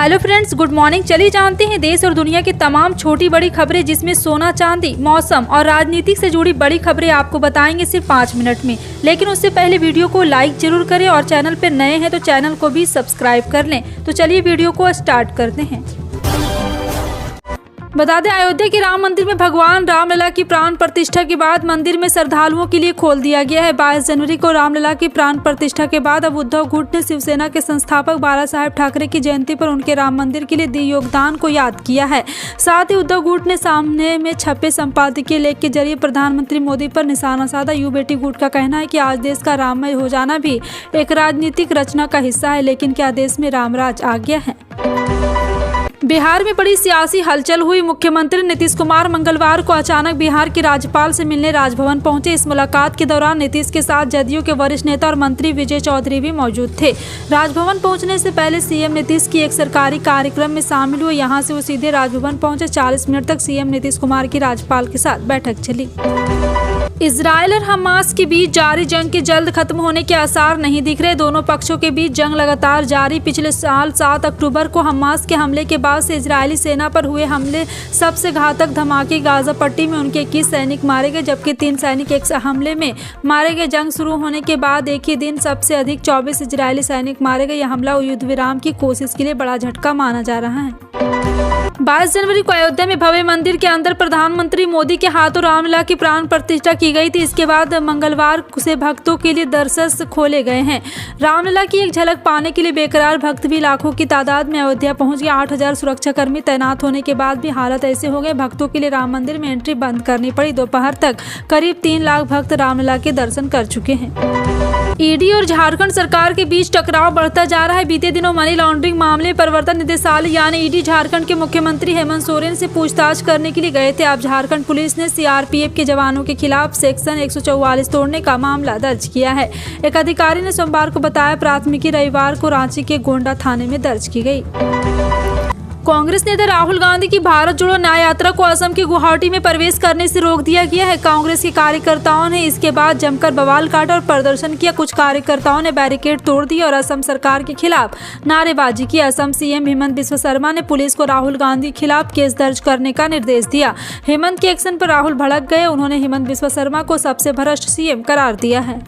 Hello friends, good morning. चलिए जानते हैं देश और दुनिया की तमाम छोटी बड़ी खबरें, जिसमें सोना चांदी, मौसम और राजनीति से जुड़ी बड़ी खबरें आपको बताएंगे सिर्फ 5 मिनट में। लेकिन उससे पहले वीडियो को लाइक जरूर करें और चैनल पर नए हैं तो चैनल को भी सब्सक्राइब कर लें। तो चलिए वीडियो को स्टार्ट करते हैं। बता दें, अयोध्या के राम मंदिर में भगवान रामलला की प्राण प्रतिष्ठा के बाद मंदिर में श्रद्धालुओं के लिए खोल दिया गया है। 22 जनवरी को रामलला की प्राण प्रतिष्ठा के बाद अब उद्धव गुट ने शिवसेना के संस्थापक बाला साहेब ठाकरे की जयंती पर उनके राम मंदिर के लिए दिए योगदान को याद किया है। साथ ही उद्धव गुट ने सामने में छपे संपादकीय लेख के जरिए प्रधानमंत्री मोदी पर निशाना साधा। यू बेटी गुट का कहना है कि आज देश का राममय हो जाना भी एक राजनीतिक रचना का हिस्सा है, लेकिन क्या देश में रामराज आ गया है? बिहार में बड़ी सियासी हलचल हुई। मुख्यमंत्री नीतीश कुमार मंगलवार को अचानक बिहार के राज्यपाल से मिलने राजभवन पहुंचे। इस मुलाकात के दौरान नीतीश के साथ जदयू के वरिष्ठ नेता और मंत्री विजय चौधरी भी मौजूद थे। राजभवन पहुंचने से पहले सीएम नीतीश की एक सरकारी कार्यक्रम में शामिल हुए। यहां से वो सीधे राजभवन पहुंचे। 40 मिनट तक सीएम नीतीश कुमार की राज्यपाल के साथ बैठक चली। इजराइल और हमास के बीच जारी जंग के जल्द खत्म होने के आसार नहीं दिख रहे। दोनों पक्षों के बीच जंग लगातार जारी। पिछले साल 7 अक्टूबर को हमास के हमले के बाद से इजरायली सेना पर हुए हमले सबसे घातक धमाके। गाजा पट्टी में उनके 21 सैनिक मारे गए, जबकि 3 सैनिक एक हमले में मारे गए। जंग शुरू होने के बाद एक ही दिन सबसे अधिक 24 इजरायली सैनिक मारे गए। यह हमला युद्ध विराम की कोशिश के लिए बड़ा झटका माना जा रहा है। 22 जनवरी को अयोध्या में भव्य मंदिर के अंदर प्रधानमंत्री मोदी के हाथों रामलला की प्राण प्रतिष्ठा की गई थी। इसके बाद मंगलवार से भक्तों के लिए दर्शन खोले गए हैं। रामलला की एक झलक पाने के लिए बेकरार भक्त भी लाखों की तादाद में अयोध्या पहुंच गए। 8000 सुरक्षाकर्मी तैनात होने के बाद भी हालात ऐसे हो गए, भक्तों के लिए राम मंदिर में एंट्री बंद करनी पड़ी। दोपहर तक करीब 3 लाख भक्त रामलला के दर्शन कर चुके हैं। ईडी और झारखंड सरकार के बीच टकराव बढ़ता जा रहा है। बीते दिनों मनी लॉन्ड्रिंग मामले प्रवर्तन निदेशालय यानी ईडी झारखंड के मुख्यमंत्री हेमंत सोरेन से पूछताछ करने के लिए गए थे। अब झारखंड पुलिस ने सीआरपीएफ के जवानों के खिलाफ सेक्शन 144 तोड़ने का मामला दर्ज किया है। एक अधिकारी ने सोमवार को बताया, प्राथमिकी रविवार को रांची के गोंडा थाने में दर्ज की गई। कांग्रेस नेता राहुल गांधी की भारत जोड़ो न्याय यात्रा को असम के गुवाहाटी में प्रवेश करने से रोक दिया गया है। कांग्रेस के कार्यकर्ताओं ने इसके बाद जमकर बवाल काटा और प्रदर्शन किया। कुछ कार्यकर्ताओं ने बैरिकेड तोड़ दिए और असम सरकार के खिलाफ नारेबाजी की। असम सीएम हेमंत बिस्वा शर्मा ने पुलिस को राहुल गांधी के खिलाफ केस दर्ज करने का निर्देश दिया। हेमंत के एक्शन पर राहुल भड़क गए। उन्होंने हेमंत बिस्वा शर्मा को सबसे भ्रष्ट सीएम करार दिया है।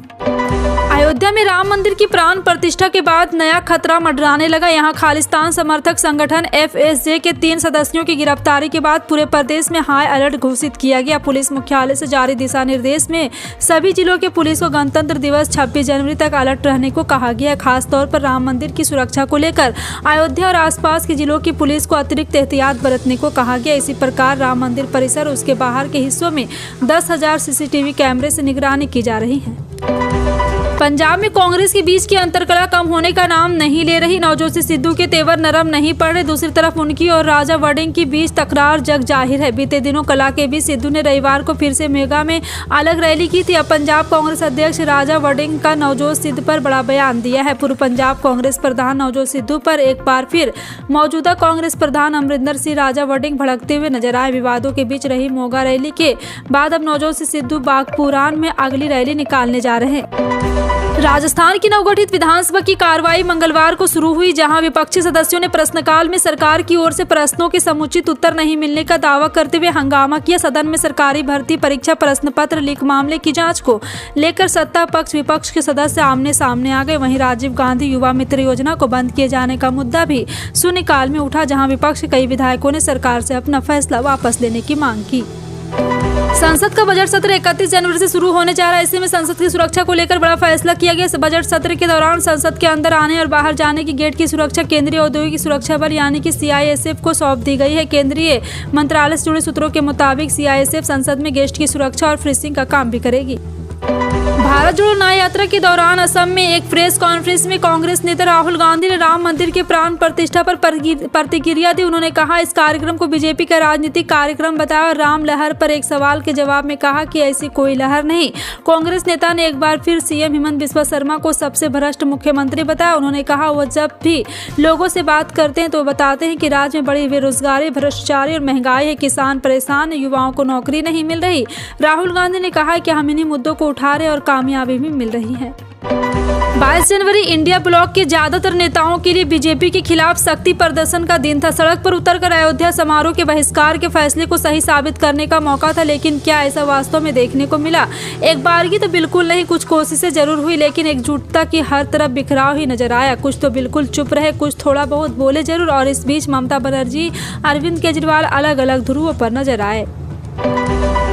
अयोध्या में राम मंदिर की प्राण प्रतिष्ठा के बाद नया खतरा मंडराने लगा। यहां खालिस्तान समर्थक संगठन एफएसजे के 3 सदस्यों की गिरफ्तारी के बाद पूरे प्रदेश में हाई अलर्ट घोषित किया गया। पुलिस मुख्यालय से जारी दिशा निर्देश में सभी जिलों के पुलिस को गणतंत्र दिवस 26 जनवरी तक अलर्ट रहने को कहा गया है। खासतौर पर राम मंदिर की सुरक्षा को लेकर अयोध्या और आसपास के जिलों की पुलिस को अतिरिक्त एहतियात बरतने को कहा गया। इसी प्रकार राम मंदिर परिसर और उसके बाहर के हिस्सों में 10,000 सीसीटीवी कैमरे से निगरानी की जा रही है। पंजाब में कांग्रेस के बीच की अंतरकलह कम होने का नाम नहीं ले रही। नवजोत सिद्धू के तेवर नरम नहीं पड़ रहे। दूसरी तरफ उनकी और राजा वड़िंग के बीच तकरार जग जाहिर है। बीते दिनों कला के बीच सिद्धू ने रविवार को फिर से मेगा में अलग रैली की थी। अब पंजाब कांग्रेस अध्यक्ष राजा वड़िंग का नवजोत सिद्धू पर बड़ा बयान दिया है। पूर्व पंजाब कांग्रेस प्रधान नवजोत सिद्धू पर एक बार फिर मौजूदा कांग्रेस प्रधान अमरिंदर सिंह राजा वड़िंग भड़कते हुए नजर आए। विवादों के बीच रही मोगा रैली के बाद अब नवजोत सिद्धू बागपुरान में अगली रैली निकालने जा रहे हैं। राजस्थान की नवगठित विधानसभा की कार्रवाई मंगलवार को शुरू हुई, जहां विपक्षी सदस्यों ने प्रश्नकाल में सरकार की ओर से प्रश्नों के समुचित उत्तर नहीं मिलने का दावा करते हुए हंगामा किया। सदन में सरकारी भर्ती परीक्षा प्रश्न पत्र लीक मामले की जांच को लेकर सत्ता पक्ष विपक्ष के सदस्य आमने सामने आ गए। वहीं राजीव गांधी युवा मित्र योजना को बंद किए जाने का मुद्दा भी शून्यकाल में उठा, जहाँ विपक्ष के कई विधायकों ने सरकार से अपना फैसला वापस लेने की मांग की। संसद का बजट सत्र 31 जनवरी से शुरू होने जा रहा है। ऐसे में संसद की सुरक्षा को लेकर बड़ा फैसला किया गया। बजट सत्र के दौरान संसद के अंदर आने और बाहर जाने की गेट की सुरक्षा केंद्रीय औद्योगिक सुरक्षा बल यानी कि सीआईएसएफ को सौंप दी गई है। केंद्रीय मंत्रालय से जुड़े सूत्रों के मुताबिक सीआईएसएफ संसद में गेस्ट की सुरक्षा और फ्रीजिंग का काम भी करेगी। भारत जोड़ो न्याय यात्रा के दौरान असम में एक प्रेस कॉन्फ्रेंस में कांग्रेस नेता राहुल गांधी ने राम मंदिर के प्राण प्रतिष्ठा पर प्रतिक्रिया दी। उन्होंने कहा, इस कार्यक्रम को बीजेपी का राजनीतिक कार्यक्रम बताया और राम लहर पर एक सवाल के जवाब में कहा कि ऐसी कोई लहर नहीं। कांग्रेस नेता ने एक बार फिर सीएम हेमंत बिस्वा शर्मा को सबसे भ्रष्ट मुख्यमंत्री बताया। उन्होंने कहा, वो जब भी लोगों से बात करते हैं तो बताते हैं कि राज्य में बड़ी बेरोजगारी, भ्रष्टाचारी और महंगाई है, किसान परेशान, युवाओं को नौकरी नहीं मिल रही। राहुल गांधी ने कहा कि हम इन्हीं मुद्दों को उठा रहे और कामयाबी भी मिल रही है। 22 जनवरी इंडिया ब्लॉक के ज्यादातर नेताओं के लिए बीजेपी के खिलाफ शक्ति प्रदर्शन का दिन था। सड़क पर उतरकर अयोध्या समारोह के बहिष्कार के फैसले को सही साबित करने का मौका था, लेकिन क्या ऐसा वास्तव में देखने को मिला? एक बारगी तो बिल्कुल नहीं, कुछ कोशिशें जरूर हुई, लेकिन एकजुटता की हर तरफ बिखराव ही नजर आया। कुछ तो बिल्कुल चुप रहे, कुछ थोड़ा बहुत बोले जरूर, और इस बीच ममता बनर्जी, अरविंद केजरीवाल अलग अलग ध्रुवों पर नजर आए।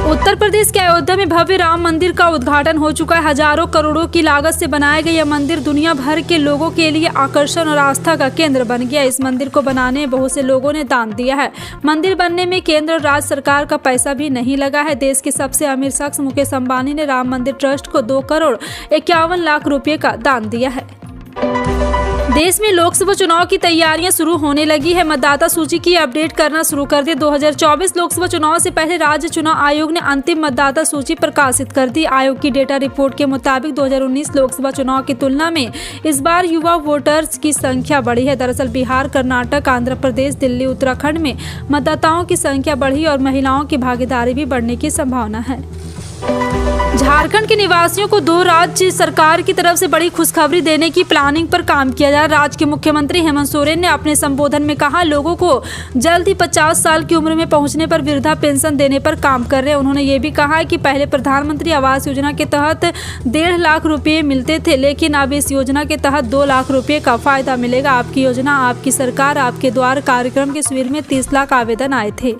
उत्तर प्रदेश के अयोध्या में भव्य राम मंदिर का उद्घाटन हो चुका है। हजारों करोड़ों की लागत से बनाया गया यह मंदिर दुनिया भर के लोगों के लिए आकर्षण और आस्था का केंद्र बन गया। इस मंदिर को बनाने में बहुत से लोगों ने दान दिया है। मंदिर बनने में केंद्र और राज्य सरकार का पैसा भी नहीं लगा है। देश के सबसे अमीर शख्स मुकेश अंबानी ने राम मंदिर ट्रस्ट को 2,51,00,000 रुपये का दान दिया है। देश में लोकसभा चुनाव की तैयारियां शुरू होने लगी है। मतदाता सूची की अपडेट करना शुरू कर दिया। 2024 लोकसभा चुनाव से पहले राज्य चुनाव आयोग ने अंतिम मतदाता सूची प्रकाशित कर दी। आयोग की डेटा रिपोर्ट के मुताबिक 2019 लोकसभा चुनाव की तुलना में इस बार युवा वोटर्स की संख्या बढ़ी है। दरअसल बिहार, कर्नाटक, आंध्र प्रदेश, दिल्ली, उत्तराखंड में मतदाताओं की संख्या बढ़ी और महिलाओं की भागीदारी भी बढ़ने की संभावना है। झारखंड के निवासियों को 2 राज्य सरकार की तरफ से बड़ी खुशखबरी देने की प्लानिंग पर काम किया जा रहा है। राज्य के मुख्यमंत्री हेमंत सोरेन ने अपने संबोधन में कहा, लोगों को जल्द ही 50 साल की उम्र में पहुंचने पर वृद्धा पेंशन देने पर काम कर रहे हैं। उन्होंने ये भी कहा है कि पहले प्रधानमंत्री आवास योजना के तहत 1.5 लाख रुपये मिलते थे, लेकिन अब इस योजना के तहत 2 लाख रुपये का फायदा मिलेगा। आपकी योजना, आपकी सरकार, आपके द्वार कार्यक्रम के शिविर में 30 लाख आवेदन आए थे।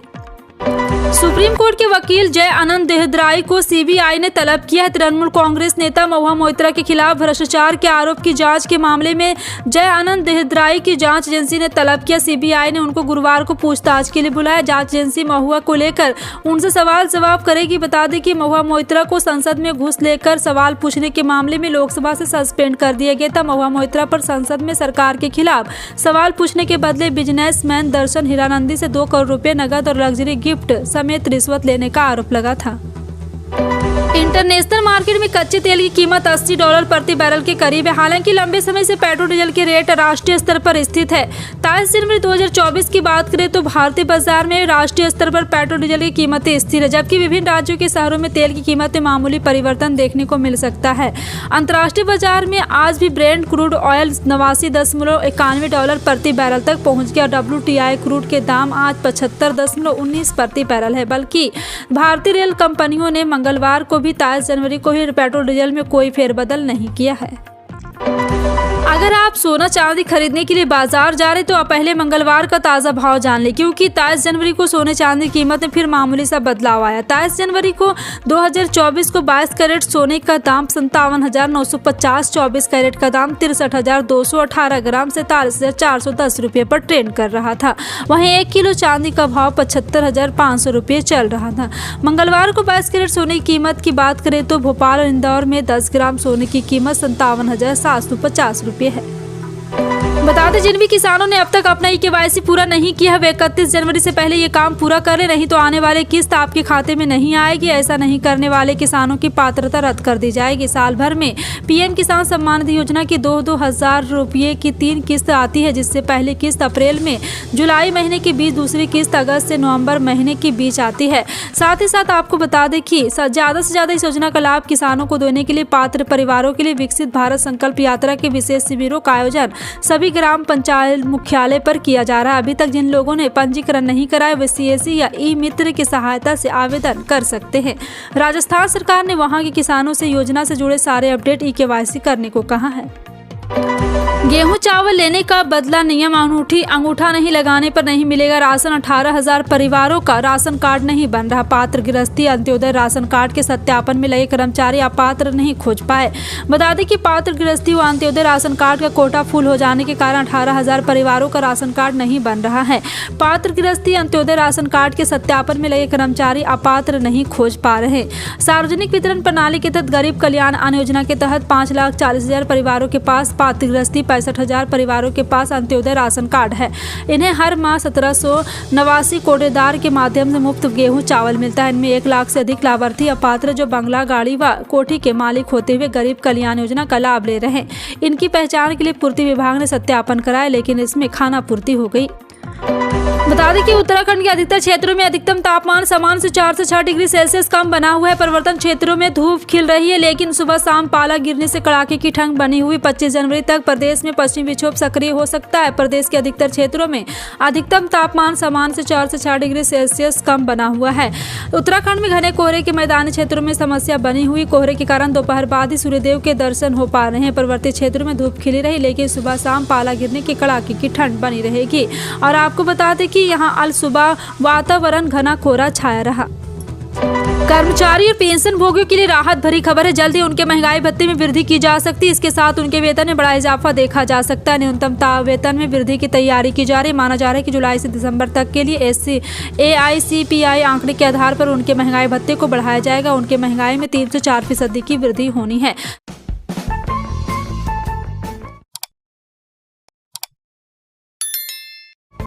सुप्रीम कोर्ट के वकील जय आनंद देहद्राई को सीबीआई ने तलब किया है। तृणमूल कांग्रेस नेता महुआ मोइत्रा के खिलाफ भ्रष्टाचार के आरोप की जांच के मामले में जय आनंद देहद्राई की जांच एजेंसी ने तलब किया। सीबीआई ने उनको गुरुवार को पूछताछ के लिए बुलाया। जांच एजेंसी महुआ को लेकर उनसे सवाल जवाब करेगी। बता दें कि महुआ मोइत्रा को संसद में घूस लेकर सवाल पूछने के मामले में लोकसभा से सस्पेंड कर दिया गया था। महुआ मोइत्रा पर संसद में सरकार के खिलाफ सवाल पूछने के बदले बिजनेसमैन दर्शन हीरानंदी से 2 करोड़ रुपए नकद और लग्जरी गिफ्ट समेत रिश्वत लेने का आरोप लगा था। इंटरनेशनल मार्केट में कच्चे तेल की कीमत $80 प्रति बैरल के करीब है। हालांकि लंबे समय से पेट्रोल डीजल के रेट राष्ट्रीय स्तर पर स्थित है। 23 जनवरी 2024 की बात करें तो भारतीय बाजार में राष्ट्रीय स्तर पर पेट्रोल डीजल की कीमतें स्थिर है, जबकि विभिन्न राज्यों के शहरों में तेल की कीमत में मामूली परिवर्तन देखने को मिल सकता है। अंतर्राष्ट्रीय बाजार में आज भी ब्रेंट क्रूड ऑयल $89.91 प्रति बैरल तक पहुंच गया। WTI क्रूड के दाम आज 75.19 प्रति बैरल है। बल्कि भारतीय रेल कंपनियों ने मंगलवार को भी 23 जनवरी को ही पेट्रोल डीजल में कोई फेरबदल नहीं किया है। अगर आप सोना चांदी खरीदने के लिए बाजार जा रहे तो आप पहले मंगलवार का ताज़ा भाव जान लें, क्योंकि 23 जनवरी को सोने चांदी की कीमत में फिर मामूली सा बदलाव आया। 23 जनवरी को 2024 को 22 कैरेट सोने का दाम 57,950, 24 कैरेट का दाम 63,200, 18 ग्राम 47,410 रुपये पर ट्रेंड कर रहा था। वहीं 1 किलो चांदी का भाव 75,500 रुपये चल रहा था। मंगलवार को 22 कैरेट सोने की कीमत की बात करें तो भोपाल और इंदौर में 10 ग्राम सोने की कीमत 57,750 रुपये है। बता दें, जिन भी किसानों ने अब तक अपना KYC पूरा नहीं किया है वे 31 जनवरी से पहले ये काम पूरा कर ले, नहीं तो आने वाले किस्त आपके खाते में नहीं आएगी। ऐसा नहीं करने वाले किसानों की पात्रता रद्द कर दी जाएगी। साल भर में PM किसान सम्मान निधि योजना की 2-2 हज़ार रुपये की 3 किस्त आती है, जिससे पहली किस्त अप्रैल में, जुलाई महीने के बीच, दूसरी किस्त अगस्त से नवंबर महीने के बीच आती है। साथ ही साथ आपको बता दें कि ज़्यादा से ज़्यादा इस योजना का लाभ किसानों को देने के लिए पात्र परिवारों के लिए विकसित भारत संकल्प यात्रा के विशेष शिविरों का आयोजन सभी ग्राम पंचायत मुख्यालय पर किया जा रहा है। अभी तक जिन लोगों ने पंजीकरण नहीं कराया वे CSC या ई-मित्र की सहायता से आवेदन कर सकते हैं। राजस्थान सरकार ने वहां के किसानों से योजना से जुड़े सारे अपडेट KYC करने को कहा है। गेहूं चावल लेने का बदला नियम, अंगूठा नहीं लगाने पर नहीं मिलेगा राशन। 18,000 परिवारों का राशन कार्ड नहीं बन रहा। पात्र गृहस्थी अंत्योदय राशन कार्ड के सत्यापन में लगे कर्मचारी अपात्र नहीं खोज पाए। बता दें कि पात्र गृहस्थी व अंत्योदय राशन कार्ड का कोटा फुल हो जाने के कारण 18,000 परिवारों का राशन कार्ड नहीं बन रहा है। पात्र गृहस्थी अंत्योदय राशन कार्ड के सत्यापन में लगे कर्मचारी अपात्र नहीं खोज पा रहे। सार्वजनिक वितरण प्रणाली के तहत गरीब कल्याण अन्न योजना के तहत 5,40,000 परिवारों के पास पात्र गृहस्थी, 65,000 परिवारों के पास अंत्योदय राशन कार्ड है। इन्हें हर माह 1,789 कोटेदार के माध्यम से मुफ्त गेहूं चावल मिलता है। इनमें 1 लाख से अधिक लाभार्थी अपात्र जो बंगला, गाड़ी व कोठी के मालिक होते हुए गरीब कल्याण योजना का लाभ ले रहे हैं। इनकी पहचान के लिए पूर्ति विभाग ने सत्यापन कराया, लेकिन इसमें खाना पूर्ति हो गई। बता दें कि उत्तराखंड के अधिकतर क्षेत्रों में अधिकतम तापमान सामान्य से 4 से 6 डिग्री सेल्सियस कम बना हुआ है। पर्वतन क्षेत्रों में धूप खिल रही है, लेकिन सुबह शाम पाला गिरने से कड़ाके की ठंड बनी हुई। 25 जनवरी तक प्रदेश में पश्चिमी विक्षोभ सक्रिय हो सकता है। प्रदेश के अधिकतर क्षेत्रों में अधिकतम तापमान सामान्य से 4 से 6 डिग्री सेल्सियस कम बना हुआ है। उत्तराखंड में घने कोहरे के मैदानी क्षेत्रों में समस्या बनी हुई। कोहरे के कारण दोपहर बाद ही सूर्यदेव के दर्शन हो पा रहे हैं। पर्वतीय क्षेत्रों में धूप खिली रही, लेकिन सुबह शाम पाला गिरने की कड़ाके की ठंड बनी रहेगी। और आपको बता दें कि यहाँ अल सुबह वातावरण घना कोहरा छाया रहा। कर्मचारी और पेंशन भोगियों के लिए राहत भरी खबर है। जल्द ही उनके महंगाई भत्ते में वृद्धि की जा सकती है। इसके साथ उनके वेतन में बड़ा इजाफा देखा जा सकता है। न्यूनतम वेतन में वृद्धि की तैयारी की जा रही है। माना जा रहा है कि जुलाई से दिसंबर तक के लिए AICPI आंकड़े के आधार पर उनके महंगाई भत्ते को बढ़ाया जाएगा। उनके महंगाई में 3 से 4% की वृद्धि होनी है।